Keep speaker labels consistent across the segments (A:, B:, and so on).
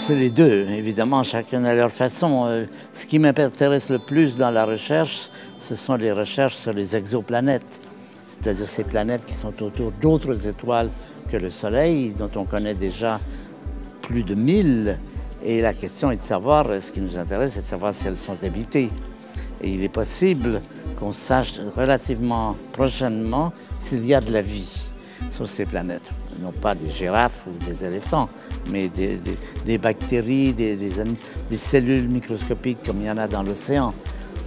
A: C'est les deux, évidemment, chacun à leur façon. Ce qui m'intéresse le plus dans la recherche, ce sont les recherches sur les exoplanètes, c'est-à-dire ces planètes qui sont autour d'autres étoiles que le Soleil, dont on connaît déjà plus de 1000. Et la question est de savoir, ce qui nous intéresse, c'est de savoir si elles sont habitées. Et il est possible qu'on sache relativement prochainement s'il y a de la vie sur ces planètes. Non pas des girafes ou des éléphants, mais des bactéries, des cellules microscopiques comme il y en a dans l'océan.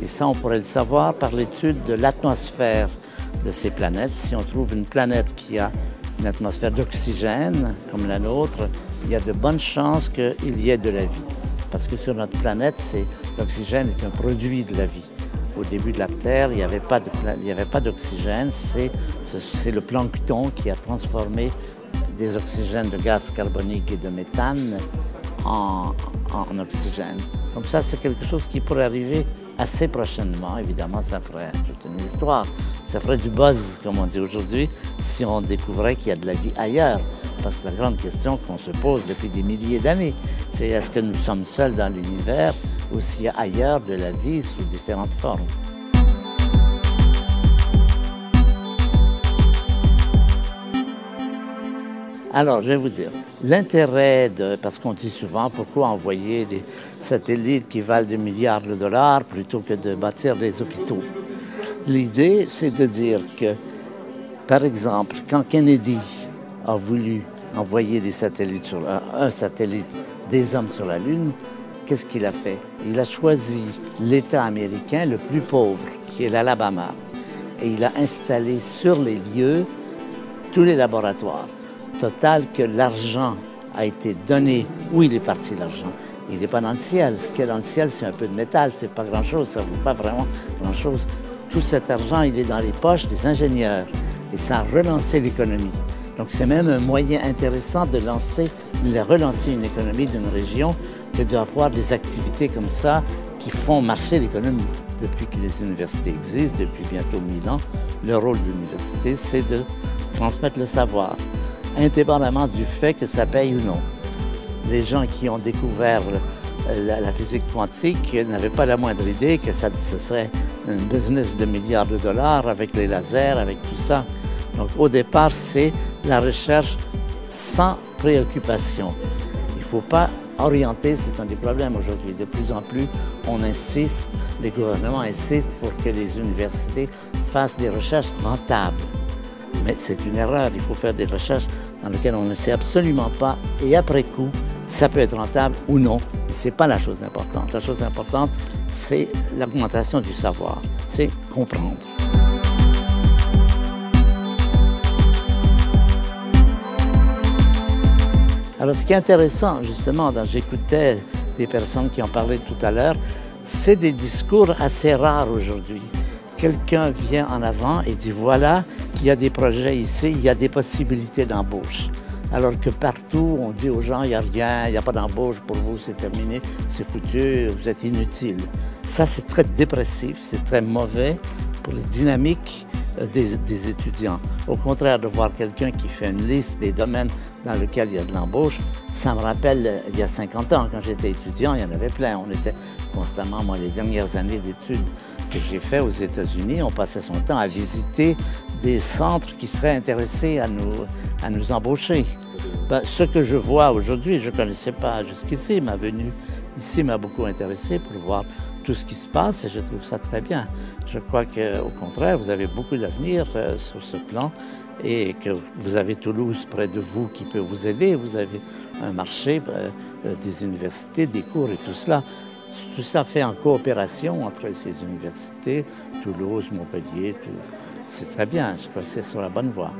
A: Et ça, on pourrait le savoir par l'étude de l'atmosphère de ces planètes. Si on trouve une planète qui a une atmosphère d'oxygène, comme la nôtre, il y a de bonnes chances qu'il y ait de la vie. Parce que sur notre planète, l'oxygène est un produit de la vie. Au début de la Terre, il n'y avait pas d'oxygène. C'est le plancton qui a transformé des oxygènes de gaz carbonique et de méthane en oxygène. Donc ça, c'est quelque chose qui pourrait arriver assez prochainement. Évidemment, ça ferait toute une histoire. Ça ferait du buzz, comme on dit aujourd'hui, si on découvrait qu'il y a de la vie ailleurs. Parce que la grande question qu'on se pose depuis des milliers d'années, c'est est-ce que nous sommes seuls dans l'univers ou s'il y a ailleurs de la vie sous différentes formes. Alors, je vais vous dire, l'intérêt parce qu'on dit souvent pourquoi envoyer des satellites qui valent des milliards de dollars plutôt que de bâtir des hôpitaux. L'idée, c'est de dire que, par exemple, quand Kennedy a voulu envoyer des satellites un satellite des hommes sur la Lune, qu'est-ce qu'il a fait? Il a choisi l'État américain le plus pauvre, qui est l'Alabama, et il a installé sur les lieux tous les laboratoires. Total que l'argent a été donné. Où il est parti l'argent? Il n'est pas dans le ciel. Ce qu'il y a dans le ciel, c'est un peu de métal, c'est pas grand-chose, ça ne vaut pas vraiment grand-chose. Tout cet argent, il est dans les poches des ingénieurs et ça a relancé l'économie. Donc c'est même un moyen intéressant de relancer une économie d'une région que d'avoir des activités comme ça qui font marcher l'économie. Depuis que les universités existent, depuis bientôt 1000 ans, le rôle de l'université, c'est de transmettre le savoir, indépendamment du fait que ça paye ou non. Les gens qui ont découvert la physique quantique n'avaient pas la moindre idée que ce serait un business de milliards de dollars avec les lasers, avec tout ça. Donc au départ, c'est la recherche sans préoccupation. Il ne faut pas orienter, c'est un des problèmes aujourd'hui. De plus en plus, on insiste, les gouvernements insistent pour que les universités fassent des recherches rentables. Mais c'est une erreur, il faut faire des recherches dans lesquelles on ne sait absolument pas, et après coup, ça peut être rentable ou non. Ce n'est pas la chose importante. La chose importante, c'est l'augmentation du savoir, c'est comprendre. Alors, ce qui est intéressant, justement, j'écoutais des personnes qui en parlaient tout à l'heure, c'est des discours assez rares aujourd'hui. Quelqu'un vient en avant et dit, voilà, qu'il y a des projets ici, il y a des possibilités d'embauche. Alors que partout, on dit aux gens, il n'y a rien, il n'y a pas d'embauche pour vous, c'est terminé, c'est foutu, vous êtes inutile. Ça, c'est très dépressif, c'est très mauvais pour les dynamiques des étudiants. Au contraire, de voir quelqu'un qui fait une liste des domaines dans lesquels il y a de l'embauche, ça me rappelle il y a 50 ans, quand j'étais étudiant, il y en avait plein. On était constamment, moi, les dernières années d'études que j'ai fait aux États-Unis, on passait son temps à visiter des centres qui seraient intéressés à nous embaucher. Ben, ce que je vois aujourd'hui, je ne connaissais pas jusqu'ici, ma venue ici m'a beaucoup intéressé pour voir tout ce qui se passe et je trouve ça très bien. Je crois qu'au contraire, vous avez beaucoup d'avenir sur ce plan et que vous avez Toulouse près de vous qui peut vous aider. Vous avez un marché, des universités, des cours et tout cela. Tout ça fait en coopération entre ces universités, Toulouse, Montpellier, c'est très bien. Je crois que c'est sur la bonne voie.